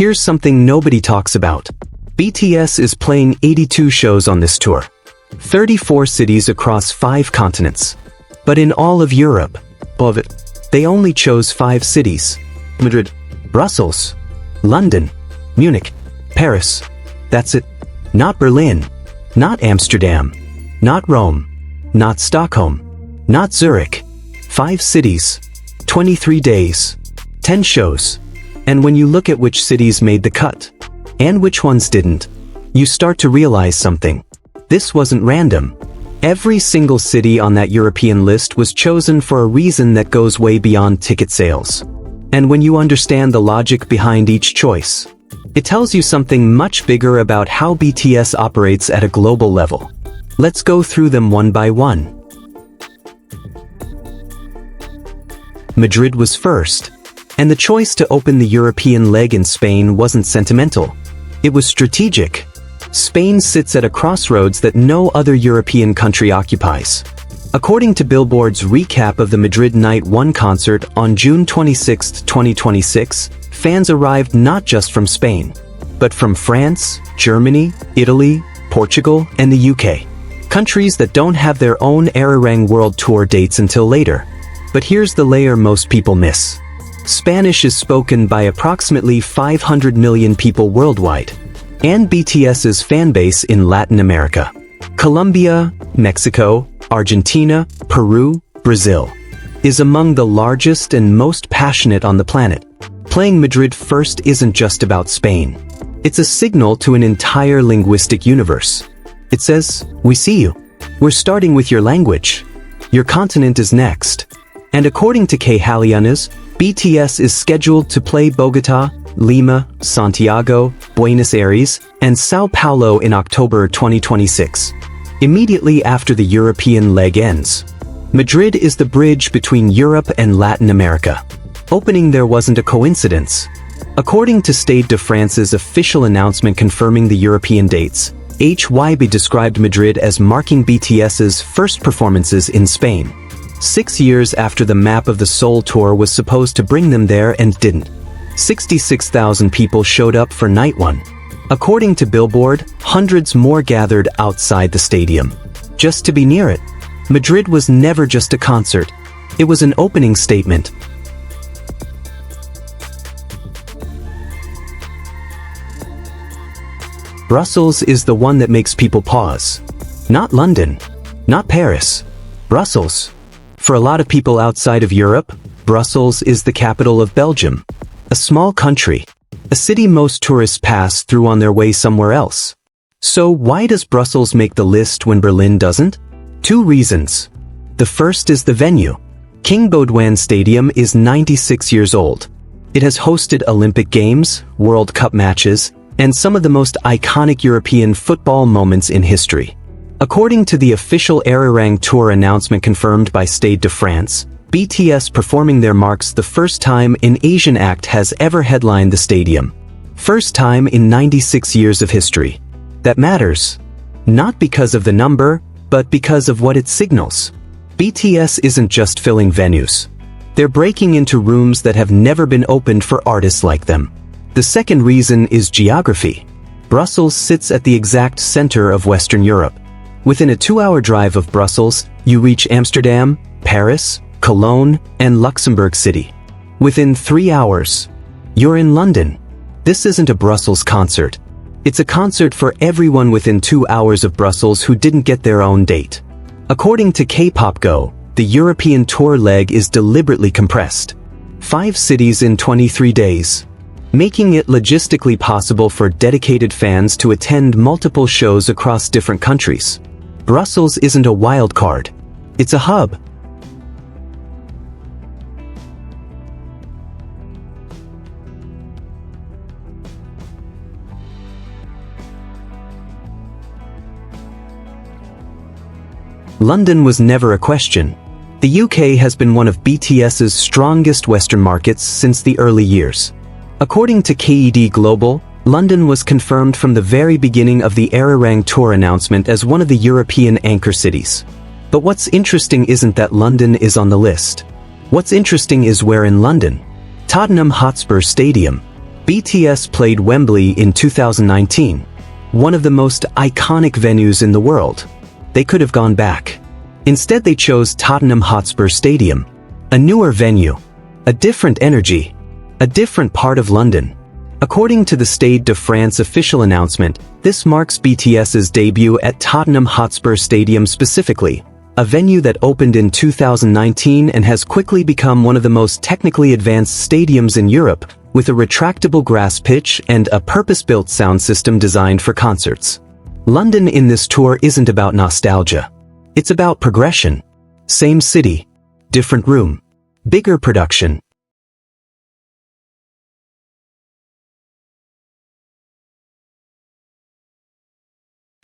here's something nobody talks about. BTS is playing 82 shows on this tour. 34 cities across 5 continents. But in all of Europe, they only chose 5 cities. Madrid, Brussels, London, Munich, Paris. That's it. Not Berlin, not Amsterdam, not Rome, not Stockholm, not Zurich. 5 cities, 23 days, 10 shows. And when you look at which cities made the cut, and which ones didn't, you start to realize something. This wasn't random. Every single city on that European list was chosen for a reason that goes way beyond ticket sales. And when you understand the logic behind each choice, it tells you something much bigger about how BTS operates at a global level. Let's go through them one by one. Madrid was first, and the choice to open the European leg in Spain wasn't sentimental. It was strategic. Spain sits at a crossroads that no other European country occupies. According to Billboard's recap of the Madrid Night 1 concert on June 26, 2026, fans arrived not just from Spain, but from France, Germany, Italy, Portugal, and the UK. Countries that don't have their own ARIRANG World Tour dates until later. But here's the layer most people miss. Spanish is spoken by approximately 500 million people worldwide, and BTS's fanbase in Latin America. Colombia, Mexico, Argentina, Peru, Brazil is among the largest and most passionate on the planet. Playing Madrid first isn't just about Spain. It's a signal to an entire linguistic universe. It says, we see you. We're starting with your language. Your continent is next. And according to K-Halianas, BTS is scheduled to play Bogota, Lima, Santiago, Buenos Aires, and Sao Paulo in October 2026. Immediately after the European leg ends. Madrid is the bridge between Europe and Latin America. Opening there wasn't a coincidence. According to Stade de France's official announcement confirming the European dates, HYBE described Madrid as marking BTS's first performances in Spain. 6 years after the map of the Seoul tour was supposed to bring them there and didn't. 66,000 people showed up for night 1. According to Billboard, hundreds more gathered outside the stadium, just to be near it. Madrid was never just a concert. It was an opening statement. Brussels is the one that makes people pause. Not London, not Paris, Brussels. For a lot of people outside of Europe, Brussels is the capital of Belgium. A small country. A city most tourists pass through on their way somewhere else. So why does Brussels make the list when Berlin doesn't? 2 reasons. The first is the venue. King Baudouin Stadium is 96 years old. It has hosted Olympic Games, World Cup matches, and some of the most iconic European football moments in history. According to the official ARIRANG Tour announcement confirmed by Stade de France, BTS performing there marks the first time an Asian act has ever headlined the stadium. First time in 96 years of history. That matters. Not because of the number, but because of what it signals. BTS isn't just filling venues. They're breaking into rooms that have never been opened for artists like them. The second reason is geography. Brussels sits at the exact center of Western Europe. Within a 2-hour drive of Brussels, you reach Amsterdam, Paris, Cologne, and Luxembourg City. Within 3 hours, you're in London. This isn't a Brussels concert. It's a concert for everyone within 2 hours of Brussels who didn't get their own date. According to Kpop Go, the European tour leg is deliberately compressed. 5 cities in 23 days. Making it logistically possible for dedicated fans to attend multiple shows across different countries. Brussels isn't a wild card. It's a hub. London was never a question. The UK has been one of BTS's strongest Western markets since the early years. According to KED Global, London was confirmed from the very beginning of the ARIRANG Tour announcement as one of the European anchor cities. But what's interesting isn't that London is on the list. What's interesting is where in London. Tottenham Hotspur Stadium. BTS played Wembley in 2019, one of the most iconic venues in the world. They could have gone back. Instead, they chose Tottenham Hotspur Stadium, a newer venue, a different energy, a different part of London. According to the Stade de France official announcement, this marks BTS's debut at Tottenham Hotspur Stadium specifically, a venue that opened in 2019 and has quickly become one of the most technically advanced stadiums in Europe, with a retractable grass pitch and a purpose-built sound system designed for concerts. London in this tour isn't about nostalgia. It's about progression. Same city, different room, bigger production.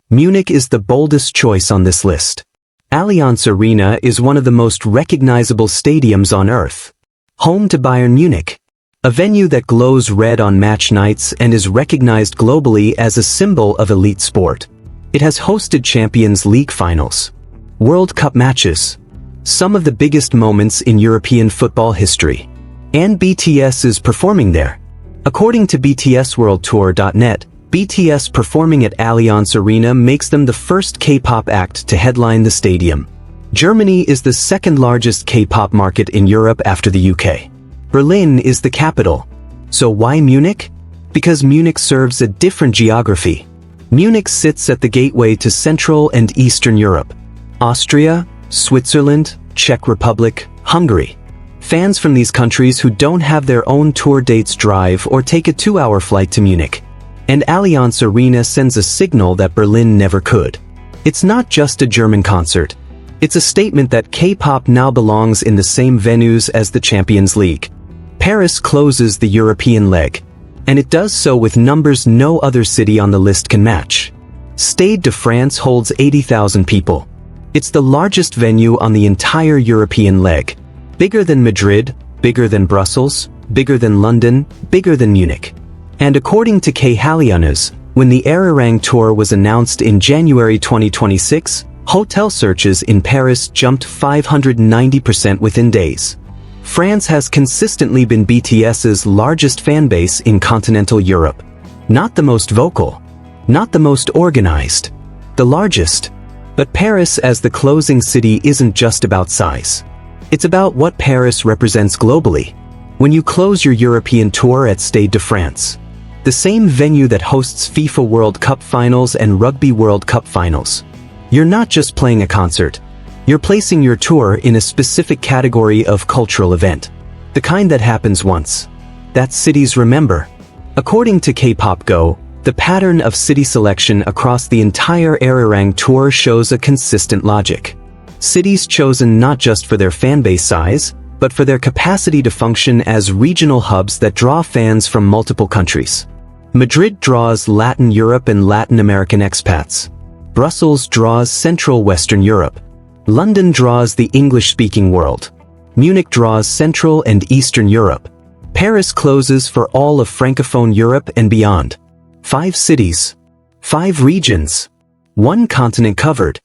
Munich is the boldest choice on this list. Allianz Arena is one of the most recognizable stadiums on earth. Home to Bayern Munich, a venue that glows red on match nights and is recognized globally as a symbol of elite sport. It has hosted Champions League finals, World Cup matches, some of the biggest moments in European football history. And BTS is performing there. According to BTSWorldTour.net, BTS performing at Allianz Arena makes them the first K-pop act to headline the stadium. Germany is the second largest K-pop market in Europe after the UK. Berlin is the capital. So why Munich? Because Munich serves a different geography. Munich sits at the gateway to Central and Eastern Europe. Austria, Switzerland, Czech Republic, Hungary. Fans from these countries who don't have their own tour dates drive or take a 2-hour flight to Munich. And Allianz Arena sends a signal that Berlin never could. It's not just a German concert. It's a statement that K-pop now belongs in the same venues as the Champions League. Paris closes the European leg, and it does so with numbers no other city on the list can match. Stade de France holds 80,000 people. It's the largest venue on the entire European leg. Bigger than Madrid, bigger than Brussels, bigger than London, bigger than Munich. And according to Kpop, when the ARIRANG Tour was announced in January 2026, hotel searches in Paris jumped 590% within days. France has consistently been BTS's largest fanbase in continental Europe. Not the most vocal, not the most organized, the largest. But Paris as the closing city isn't just about size. It's about what Paris represents globally. When you close your European tour at Stade de France, the same venue that hosts FIFA World Cup finals and Rugby World Cup finals, you're not just playing a concert. You're placing your tour in a specific category of cultural event. The kind that happens once, that cities remember. According to Kpop Go, the pattern of city selection across the entire ARIRANG Tour shows a consistent logic. Cities chosen not just for their fanbase size, but for their capacity to function as regional hubs that draw fans from multiple countries. Madrid draws Latin Europe and Latin American expats. Brussels draws Central Western Europe. London draws the English-speaking world. Munich draws Central and Eastern Europe. Paris closes for all of Francophone Europe and beyond. 5 cities, 5 regions, 1 continent covered.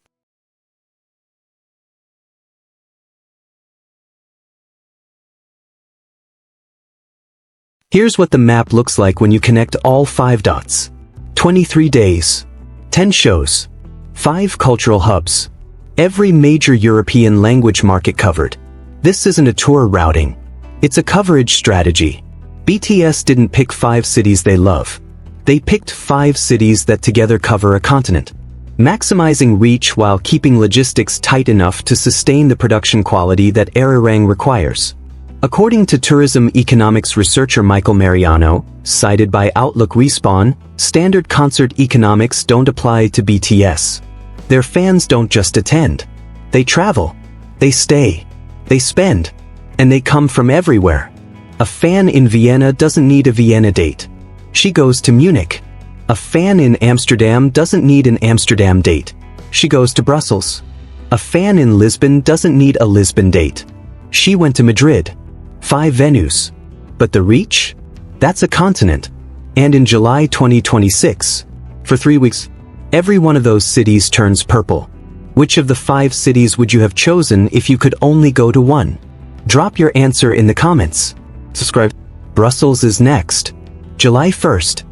Here's what the map looks like when you connect all 5 dots. 23 days, 10 shows, 5 cultural hubs, every major European language market covered. This isn't a tour routing. It's a coverage strategy. BTS didn't pick 5 cities they love. They picked 5 cities that together cover a continent, maximizing reach while keeping logistics tight enough to sustain the production quality that ARIRANG requires. According to tourism economics researcher Michael Mariano, cited by Outlook Respawn, standard concert economics don't apply to BTS. Their fans don't just attend. They travel. They stay. They spend. And they come from everywhere. A fan in Vienna doesn't need a Vienna date. She goes to Munich. A fan in Amsterdam doesn't need an Amsterdam date. She goes to Brussels. A fan in Lisbon doesn't need a Lisbon date. She went to Madrid. 5 venues. But the reach? That's a continent. And in July 2026, for 3 weeks, every one of those cities turns purple. Which of the 5 cities would you have chosen if you could only go to one? Drop your answer in the comments. Subscribe. Brussels is next. July 1st,